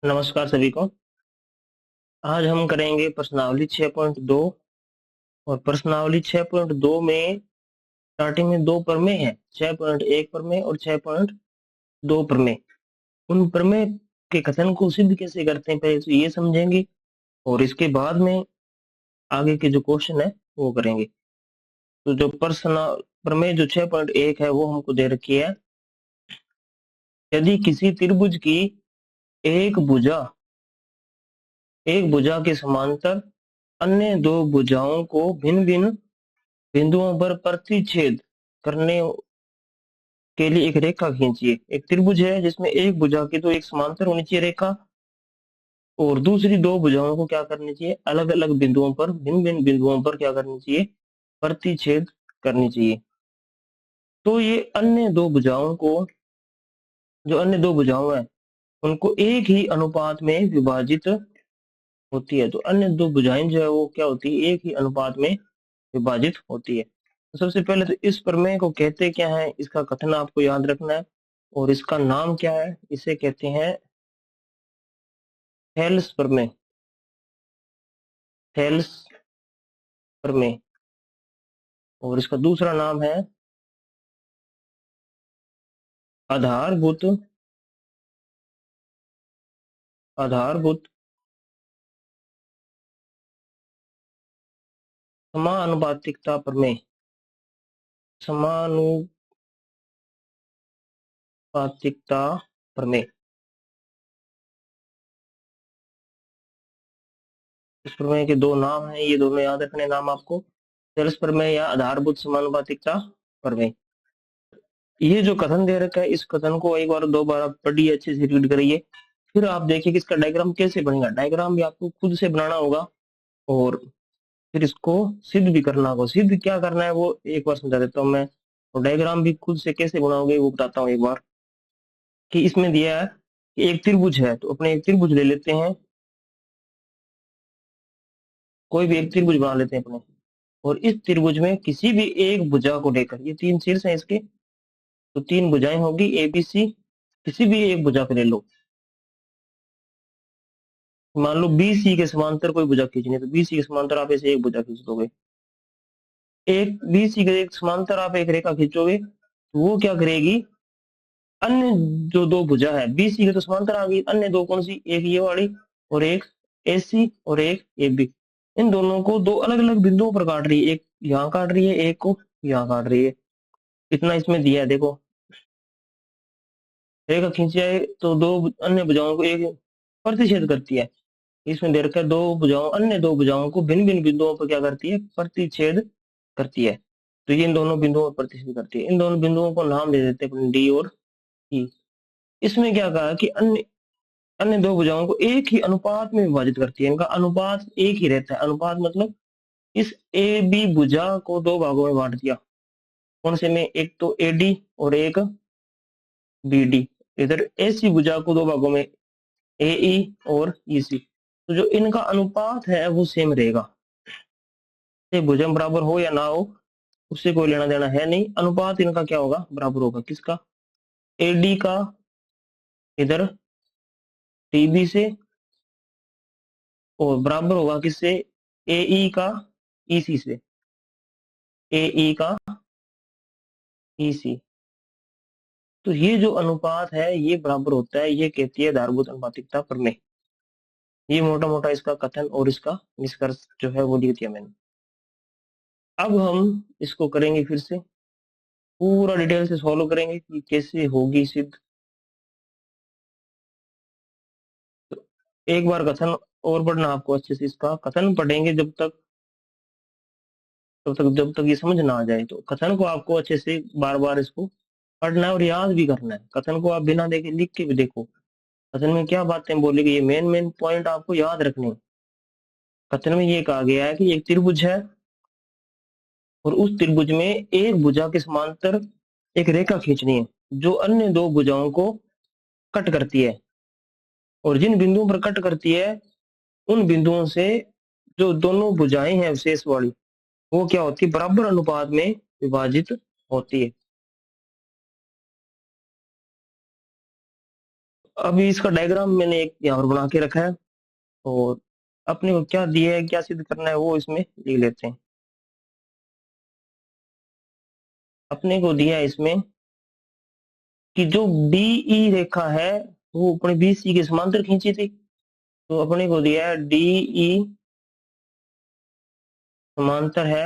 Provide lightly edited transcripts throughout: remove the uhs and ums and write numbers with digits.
नमस्कार सभी को। आज हम करेंगे प्रश्नावली 6.2। और प्रश्नावली 6.2 में स्टार्टिंग में दो प्रमेय है, 6.1 प्रमेय और 6.2 प्रमेय। उन प्रमेय के कथन को सिद्ध कैसे करते हैं पहले तो ये समझेंगे, और इसके बाद में आगे के जो क्वेश्चन है वो करेंगे। तो जो प्रमेय जो 6.1 है वो हमको दे रखी है। यदि किसी त्रिभुज की एक भुजा के समांतर अन्य दो भुजाओं को भिन्न भिन्न बिंदुओं पर प्रतिच्छेद करने के लिए एक रेखा खींचिए। एक त्रिभुज है जिसमें एक भुजा की तो एक समांतर होनी चाहिए रेखा, और दूसरी दो भुजाओं को क्या करनी चाहिए, अलग अलग बिंदुओं पर, भिन्न भिन्न बिंदुओं पर क्या करनी चाहिए, प्रतिच्छेद करनी चाहिए। तो ये अन्य दो भुजाओं को, जो अन्य दो भुजाओं हैं उनको एक ही अनुपात में विभाजित होती है। तो अन्य दो भुजाएं जो है वो क्या होती है, एक ही अनुपात में विभाजित होती है। तो सबसे पहले तो इस प्रमेय को कहते क्या है, इसका कथन आपको याद रखना है, और इसका नाम क्या है, इसे कहते हैं थेल्स प्रमेय। थेल्स प्रमेय। और इसका दूसरा नाम है आधारभूत आधारभूत समानुपातिकता प्रमेय। समानुपातिकता प्रमेय। इस प्रमेय के दो नाम हैं, ये दोनों याद रखने नाम आपको, थेल्स प्रमेय या आधारभूत समानुपातिकता प्रमेय। ये जो कथन दे रखा है इस कथन को एक बार दो बार आप पढ़िए, अच्छे से रीड करिए, फिर आप देखिए कि इसका डायग्राम कैसे बनेगा। डायग्राम भी आपको खुद से बनाना होगा, और फिर इसको सिद्ध भी करना होगा। सिद्ध क्या करना है वो एक बार समझा देता हूँ मैं, और डायग्राम भी खुद से कैसे बनाओगे वो बताता हूँ एक बार। कि इसमें दिया है कि एक त्रिभुज है, तो अपने एक त्रिभुज ले लेते हैं, कोई भी एक त्रिभुज बना लेते हैं अपने। और इस त्रिभुज में किसी भी एक भुजा को लेकर, ये तीन शीर्ष हैं इसके, तो तीन भुजाएं होगी ए बी सी, किसी भी एक भुजा को ले लो। मान लो बी सी के समांतर कोई भुजा खींचनी है, तो बी सी के समांतर आप ऐसे एक भुजा खींच दोगे। एक बी सी के एक समांतर आप एक रेखा खींचोगे, तो वो क्या करेगी, अन्य जो दो भुजा है बी सी के तो समांतर आ गई, अन्य दो कौन सी, एक ये वाली और एक ए सी और एक ए बी, इन दोनों को दो अलग अलग बिंदुओं पर काट रही है। एक यहाँ काट रही है, एक को यहाँ काट रही है। इतना इसमें दिया है देखो, रेखा खींची है तो दो अन्य भुजाओं को एक प्रतिच्छेद करती है। इसमें दे रखा है दो भुजाओं, अन्य दो भुजाओं को भिन्न भिन्न बिंदुओं पर क्या करती है, प्रतिच्छेद करती है। तो ये इन दोनों बिंदुओं पर प्रतिच्छेद करती है। इन दोनों बिंदुओं को नाम दे देते हैं अपने डी और ई। इसमें क्या कहा कि अन्य अन्य दो भुजाओं को एक ही अनुपात में विभाजित करती है। इनका अनुपात एक ही रहता है। अनुपात मतलब इस ए बी भुजा को दो भागों में बांट दिया। कौन से में, एक तो ए डी और एक बी डी। इधर ए सी भुजा को दो भागों में, ए ई और ई सी। तो जो इनका अनुपात है वो सेम रहेगा। ये भुजन बराबर हो या ना हो उससे कोई लेना देना है नहीं, अनुपात इनका क्या होगा, बराबर होगा। किसका, एडी का इधर टीबी से, और बराबर होगा किससे, एई का ईसी से, एई का ईसी। तो ये जो अनुपात है ये बराबर होता है, ये कहती है आधारभूत अनुपातिकता प्रमेय। ये मोटा मोटा इसका कथन और इसका निष्कर्ष जो है वो लिख दिया मैंने। अब हम इसको करेंगे फिर से, पूरा डिटेल से सॉल्व करेंगे कि कैसे होगी सिद्ध। तो एक बार कथन और पढ़ना आपको अच्छे से, इसका कथन पढ़ेंगे जब तक ये समझ ना आ जाए। तो कथन को आपको अच्छे से बार बार इसको पढ़ना है और याद भी करना है। कथन को आप बिना देखे लिख के भी देखो, कथन में क्या बातें बोलेगी, ये मेन मेन पॉइंट आपको याद रखने हैं। कथन में ये कहा गया है कि एक त्रिभुज है, और उस त्रिभुज में एक भुजा के समांतर एक रेखा खींचनी है जो अन्य दो भुजाओं को कट करती है। और जिन बिंदुओं पर कट करती है उन बिंदुओं से जो दोनों भुजाएं हैं शेष वाली, वो क्या होती है, बराबर अनुपात में विभाजित होती है। अभी इसका डायग्राम मैंने एक यहाँ पर बना के रखा है, और अपने को क्या दिया है, क्या सिद्ध करना है, वो इसमें लिख लेते हैं। अपने को दिया है इसमें कि जो डीई रेखा है वो अपने बीसी के समांतर खींची थी। तो अपने को दिया है डीई समांतर है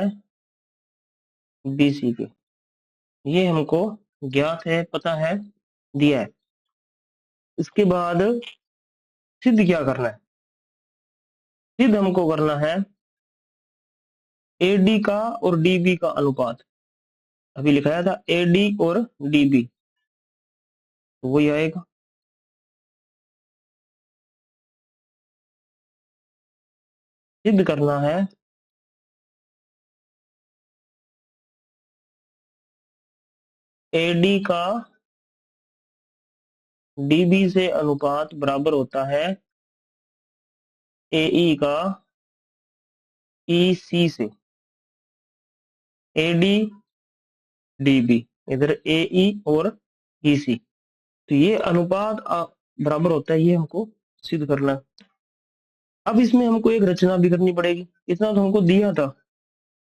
बीसी के, ये हमको ज्ञात है, पता है, दिया है। इसके बाद सिद्ध क्या करना है? सिद्ध हमको करना है एडी का और डीबी का अनुपात। अभी लिखाया था एडी और डीबी, तो वही आएगा। सिद्ध करना है एडी का डीबी से अनुपात बराबर होता है एई का ईसी से। एडी डीबी, इधर एई और ईसी, तो ये अनुपात बराबर होता है, ये हमको सिद्ध करना है। अब इसमें हमको एक रचना भी करनी पड़ेगी, इतना तो हमको दिया था।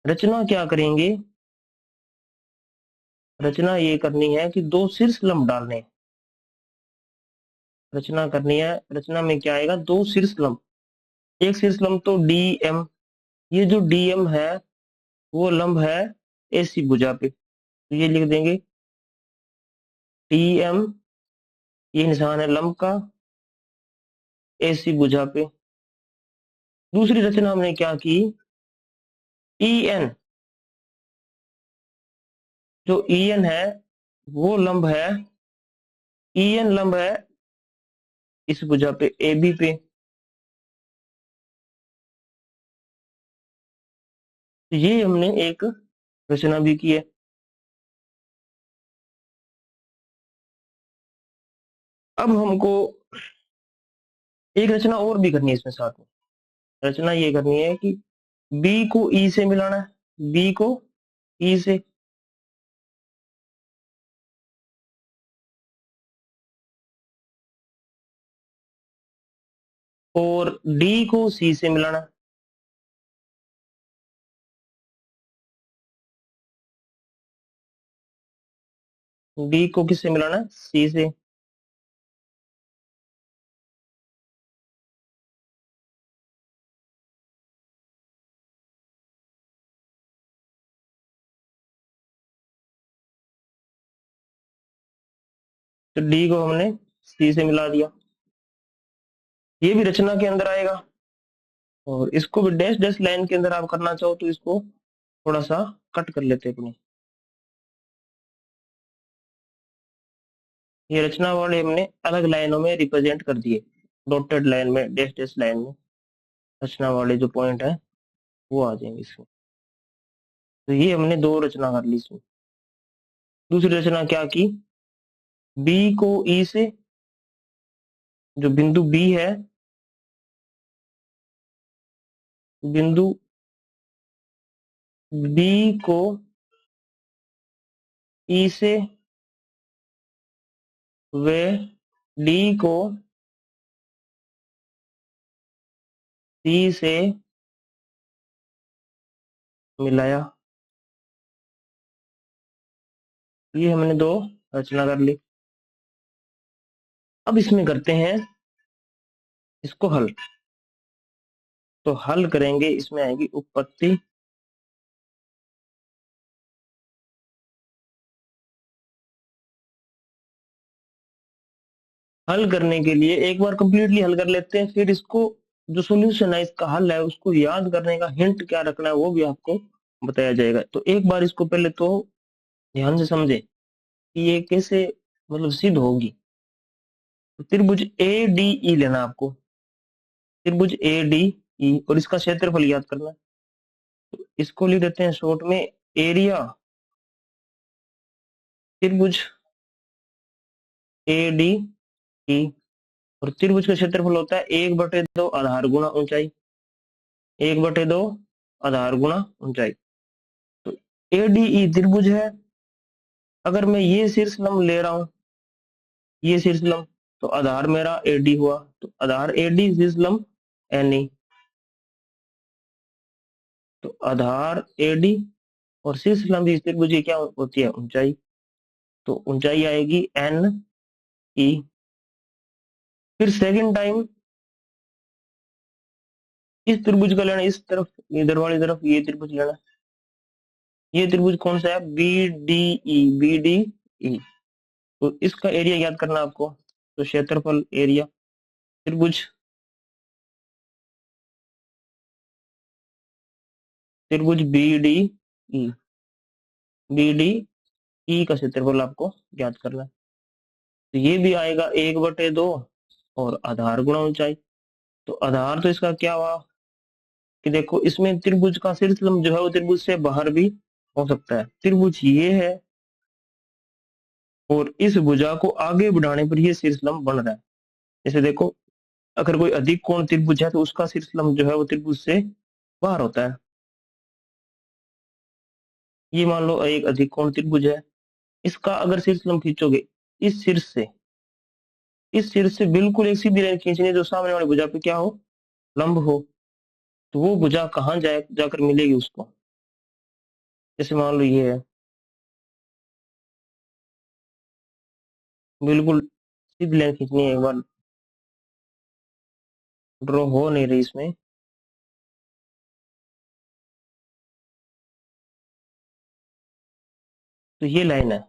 रचना क्या करेंगे? रचना ये करनी है कि दो शीर्ष लंब डालने हैं। रचना करनी है, रचना में क्या आएगा? दो शीर्ष लंब। एक शीर्ष लंब तो डीएम, ये जो डीएम है वो लंब है एसी भुजा पे, तो ये लिख देंगे डीएम, ये निशान है लंब का एसी भुजा पे। दूसरी रचना हमने क्या की? ईएन, जो ईएन है वो लंब है, ईएन लंब है इस भुजा पे एबी पे। तो ये हमने एक रचना भी की है। अब हमको एक रचना और भी करनी है इसमें साथ में। रचना ये करनी है कि बी को ई से मिलाना है, बी को ई से, और डी को सी से मिलाना है। डी को किससे मिलाना है? सी से। तो डी को हमने सी से मिला दिया, ये भी रचना के अंदर आएगा। और इसको भी डैश डैश लाइन के अंदर आप करना चाहो तो इसको थोड़ा सा कट कर लेते हैं अपने। ये रचना वाले हमने अलग लाइनों में रिप्रेजेंट कर दिए, डॉटेड लाइन में, डैश डैश लाइन में रचना वाले जो पॉइंट है वो आ जाएंगे इसमें। तो ये हमने दो रचना कर ली इसमें। दूसरी रचना क्या की? बी को ई से, जो बिंदु बी है, बिंदु बी को ई से व डी को सी से मिलाया। ये हमने दो रचना कर ली। अब इसमें करते हैं इसको हल। तो हल करेंगे, इसमें आएगी उत्पत्ति, हल करने के लिए एक बार कंप्लीटली हल कर लेते हैं, फिर इसको जो सॉल्यूशन है इसका हल है उसको याद करने का हिंट क्या रखना है वो भी आपको बताया जाएगा। तो एक बार इसको पहले तो ध्यान से समझे कि ये कैसे मतलब सिद्ध होगी। तो त्रिभुज ए डी ई लेना आपको, त्रिभुज ए डी ई, और इसका क्षेत्रफल याद करना है। तो इसको लिख देते हैं शॉर्ट में एरिया त्रिभुज ए डी ई, और त्रिभुज का क्षेत्रफल होता है 1/2 आधार गुना ऊंचाई, 1/2 आधार गुना ऊंचाई। तो एडीई त्रिभुज है। अगर मैं ये शीर्ष लंब ले रहा हूं, ये शीर्ष लंब, तो आधार मेरा एडी हुआ, तो आधार एडी, शीर्ष लंब एनई। तो आधार एडी और शीर्ष लंब इस त्रिभुज की क्या होती है, ऊंचाई। तो ऊंचाई आएगी एन ई। फिर सेकंड टाइम इस त्रिभुज का लेना, इस तरफ इधर वाली तरफ ये त्रिभुज लेना। ये त्रिभुज कौन सा है, B D E, B D E. तो इसका एरिया याद करना आपको। तो क्षेत्रफल एरिया त्रिभुज, त्रिभुज B D E, B D E का क्षेत्रफल आपको याद करना है। तो ये भी आएगा 1/2 और आधार गुणा ऊंचाई। तो आधार तो इसका क्या हुआ कि देखो, इसमें त्रिभुज का शीर्ष लंब जो है वो त्रिभुज से बाहर भी हो सकता है। त्रिभुज ये है और इस भुजा को आगे बढ़ाने पर ये शीर्ष लंब बन रहा है। जैसे देखो, अगर कोई अधिक कोण त्रिभुज है तो उसका शीर्ष लंब जो है वो त्रिभुज से बाहर होता है। ये मान लो एक अधिक कोण त्रिभुज है, इसका अगर शीर्ष लंब खींचोगे इस शीर्ष से बिल्कुल एक सीधी रेखा खींचनी है जो सामने वाली भुजा पे क्या हो, लंब हो। तो वो भुजा कहाँ जाए, जाकर मिलेगी उसको। जैसे मान लो ये है, बिल्कुल सीधी लाइन खींचनी है, एक बार ड्रॉ हो नहीं रही इसमें। तो ये लाइन है,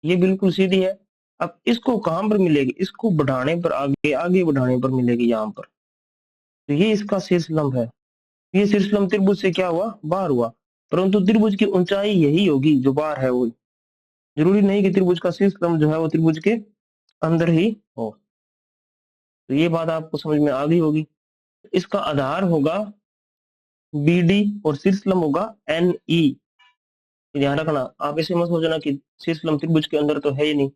ये बिल्कुल सीधी है। अब इसको कहां पर मिलेगी, इसको बढ़ाने पर, आगे आगे बढ़ाने पर मिलेगी यहाँ पर। तो ये इसका शीर्ष लंब है। ये शीर्ष लंब त्रिभुज से क्या हुआ, बाहर हुआ। परंतु त्रिभुज की ऊंचाई यही होगी जो बाहर है वो। जरूरी नहीं कि त्रिभुज का शीर्ष लंब जो है वो त्रिभुज के अंदर ही हो। तो ये बात आपको समझ में आ गई होगी। इसका आधार होगा बी डी और शीर्ष लंब होगा एन ई। ध्यान रखना, आप ऐसे मत सोचना कि शीर्ष लंब त्रिभुज के अंदर तो है ही नहीं।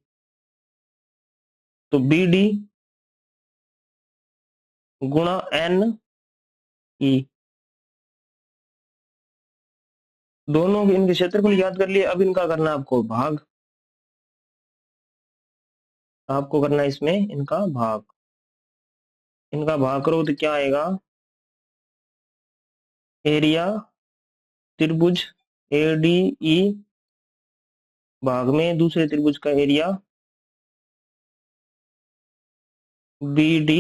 तो बी डी गुणा एन ई, दोनों के इनके क्षेत्रफल याद कर लिए। अब इनका करना आपको भाग, आपको करना है इसमें इनका भाग। इनका भाग करो तो क्या आएगा, एरिया त्रिभुज ए डी ई भाग में दूसरे त्रिभुज का एरिया बी डी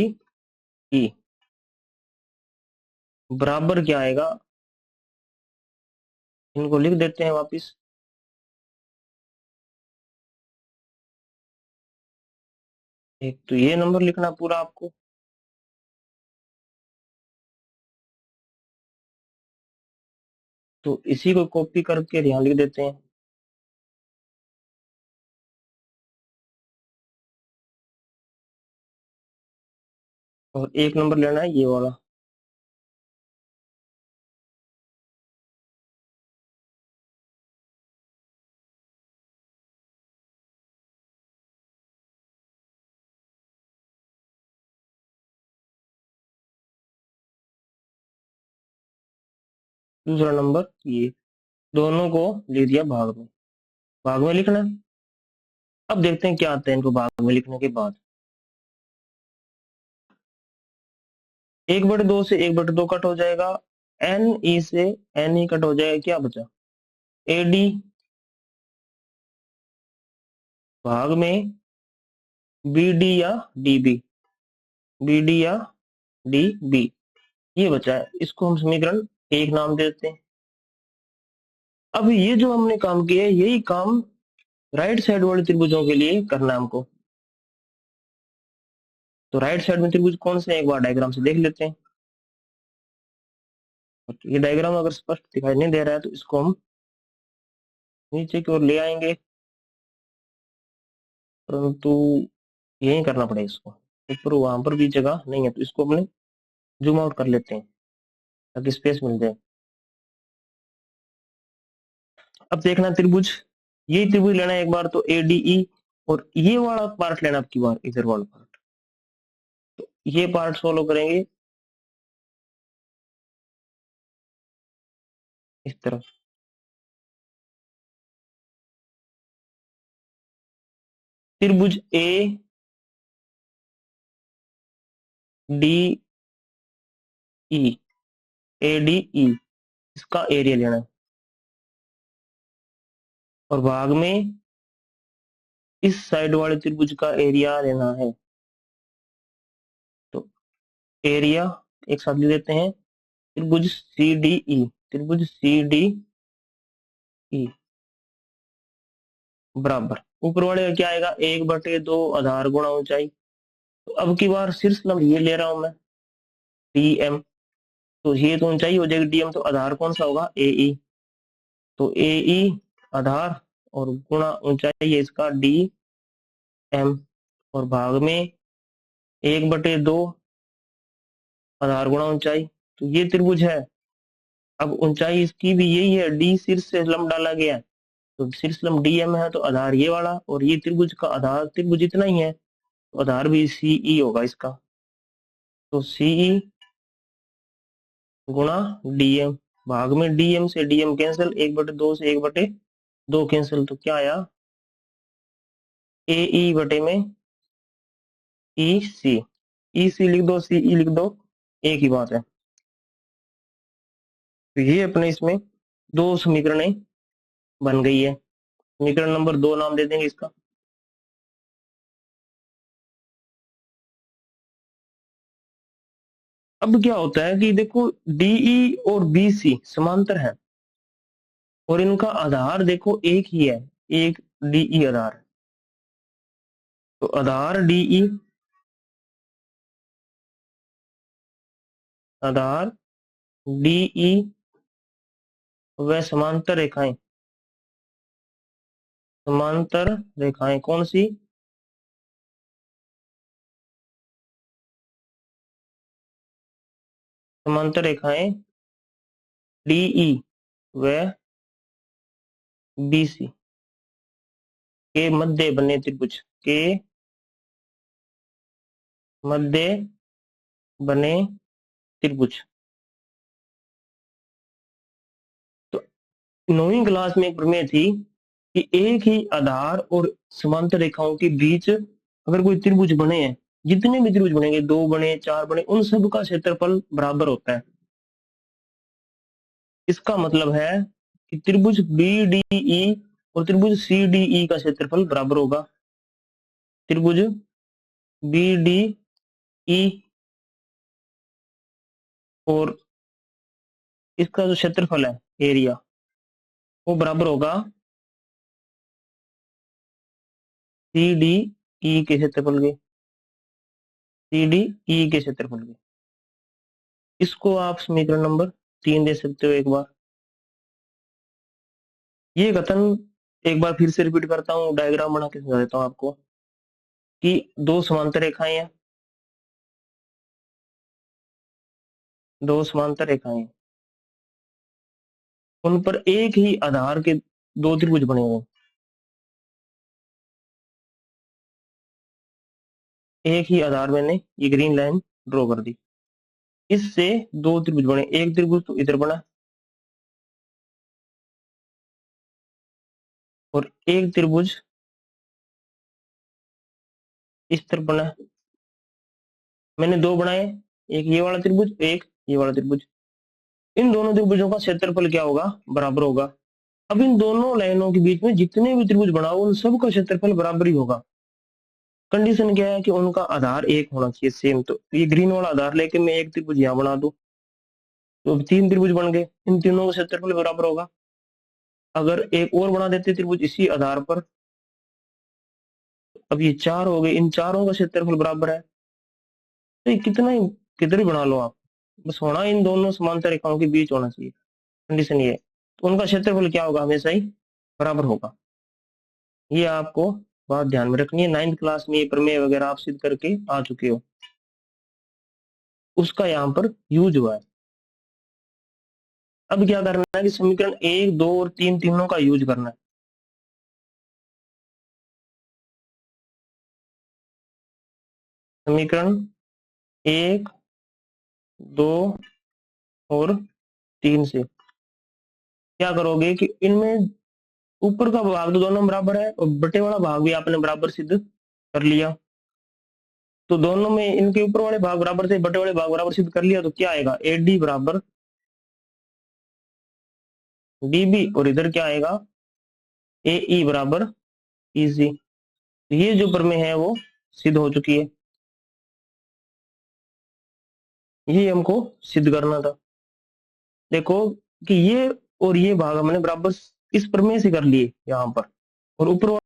ई बराबर क्या आएगा। इनको लिख देते हैं वापिस। एक तो ये नंबर लिखना पूरा आपको, तो इसी को कॉपी करके यहाँ लिख देते हैं। और एक नंबर लेना है ये वाला। दूसरा नंबर ये, दोनों को लिख दिया भाग में। भाग में लिखना है। अब देखते हैं क्या आता है इनको भाग में लिखने के बाद। 1/2 से 1/2 कट हो जाएगा, एन ई से एन ई कट हो जाएगा, क्या बचा, ए डी भाग में बी डी या डी बी, बी डी या डी बी, ये बचा है। इसको हम समीकरण 1 नाम दे देते हैं। अब ये जो हमने काम किया है यही काम राइट साइड वाले त्रिभुजों के लिए करना है हमको। तो राइट साइड में त्रिभुज कौन से हैं, एक बार डायग्राम से देख लेते हैं। ये डायग्राम अगर स्पष्ट दिखाई नहीं दे रहा है तो इसको हम नीचे की ओर ले आएंगे, परंतु यही करना पड़ेगा इसको। ऊपर वहां पर भी जगह नहीं है तो इसको अपने जूम आउट कर लेते हैं ताकि स्पेस मिल जाए। अब देखना त्रिभुज, ये त्रिभुज लेना है एक बार तो एडीई, और ये वाला पार्ट लेना आपकी बार, इधर वाला पार्ट। तो ये पार्ट सोल्व करेंगे इस तरफ। त्रिभुज A D E, A D E, इसका एरिया लेना है और भाग में इस साइड वाले त्रिभुज का एरिया लेना है। तो एरिया एक साथ लिख देते हैं, त्रिभुज सी डी ई, त्रिभुज सी डी ई बराबर ऊपर वाले का क्या आएगा, 1/2 आधार गुणा ऊंचाई। तो अब की बार शीर्ष लंब ये ले रहा हूं मैं, डी एम। तो ये तो ऊंचाई हो जाएगी डीएम, तो आधार कौन सा होगा, ए ई। तो ए ई आधार और गुणा ऊंचाई है इसका डी एम, और भाग में 1/2 आधार गुणा ऊंचाई। तो ये त्रिभुज है। अब ऊंचाई इसकी भी यही है, डी शीर्ष से लंब डाला गया है, तो शीर्ष लंब डीएम है, तो आधार ये वाला, और ये त्रिभुज का आधार त्रिभुज इतना ही है, तो आधार भी सीई होगा इसका। तो सीई गुणा डीएम, भाग में डीएम से डीएम कैंसिल, 1/2 से 1/2 कैंसिल, तो क्या आया, ए ई बटे में ई सी। ई सी लिख दो, सी ई लिख दो, एक ही बात है। तो ये अपने इसमें दो समीकरणें बन गई है। समीकरण नंबर 2 नाम दे देंगे इसका। अब क्या होता है कि देखो डीई और बीसी समांतर है, और इनका आधार देखो एक ही है, एक डीई आधार। तो आधार डीई, आधार डीई व समांतर रेखाएं, समांतर रेखाएं कौन सी, समांतर रेखाएं डीई व बीसी के मध्य बने त्रिभुज, के मध्य बने त्रिभुज। तो 9वीं क्लास में एक प्रमेय थी कि एक ही आधार और समांतर रेखाओं के बीच अगर कोई त्रिभुज बने हैं, जितने भी त्रिभुज बनेंगे, 2 बने 4 बने, उन सब का क्षेत्रफल बराबर होता है। इसका मतलब है कि त्रिभुज बी डी ई और त्रिभुज सी डी ई का क्षेत्रफल बराबर होगा। त्रिभुज बी डी ई और इसका जो क्षेत्रफल है, एरिया, वो बराबर होगा सी डी ई के क्षेत्रफल के, सी डी ई के क्षेत्रफल के। इसको आप समीकरण नंबर 3 दे सकते हो एक बार। ये कथन एक बार फिर से रिपीट करता हूँ, डायग्राम बना के समझा देता हूँ आपको कि दो समांतर रेखाएं हैं, दो समांतर रेखाएं हैं, उन पर एक ही आधार के दो त्रिभुज बने हुए, एक ही आधार मैंने ये ग्रीन लाइन ड्रॉ कर दी, इससे दो त्रिभुज बने, एक त्रिभुज तो इधर बना और एक त्रिभुज इस तरफ बना। मैंने दो बनाए, एक ये वाला त्रिभुज, एक ये वाला त्रिभुज। इन दोनों त्रिभुजों का क्षेत्रफल क्या होगा, बराबर होगा। अब इन दोनों लाइनों के बीच में जितने भी त्रिभुज बनाओ, उन सब का क्षेत्रफल बराबर ही होगा। कंडीशन क्या है कि उनका आधार एक होना चाहिए, सेम। तो ये ग्रीन वाला आधार लेके मैं एक त्रिभुज यहाँ बना दूं, तो अब 3 त्रिभुज बन गए, इन तीनों का क्षेत्रफल बराबर होगा। अगर एक और बना देते त्रिभुज इसी आधार पर, अब ये 4 हो गए, इन चारों का क्षेत्रफल बराबर है। तो ये कितना ही किधर ही बना लो आप, बस होना इन दोनों समांतर रेखाओं के बीच होना चाहिए। कंडीशन ये है, तो उनका क्षेत्रफल क्या होगा, हमेशा ही बराबर होगा। ये आपको बात ध्यान में रखनी है। 9th क्लास में ये प्रमेय वगैरह आप सिद्ध करके आ चुके हो, उसका यहाँ पर यूज हुआ है। अब क्या करना है कि समीकरण 1 2 और 3 तीनों का यूज करना है। समीकरण 1 2 और 3 से क्या करोगे कि इनमें ऊपर का भाग तो दोनों बराबर है, और बटे वाला भाग भी आपने बराबर सिद्ध कर लिया। तो दोनों में इनके ऊपर वाले भाग बराबर से बटे वाले भाग बराबर सिद्ध कर लिया तो क्या आएगा, AD बराबर DB, और इधर क्या आएगा, AE बराबर EC। ये जो प्रमेय है वो सिद्ध हो चुकी है, ये हमको सिद्ध करना था। देखो कि ये और ये भाग हमने बराबर इस प्रमेय से कर लिए यहाँ पर, और ऊपर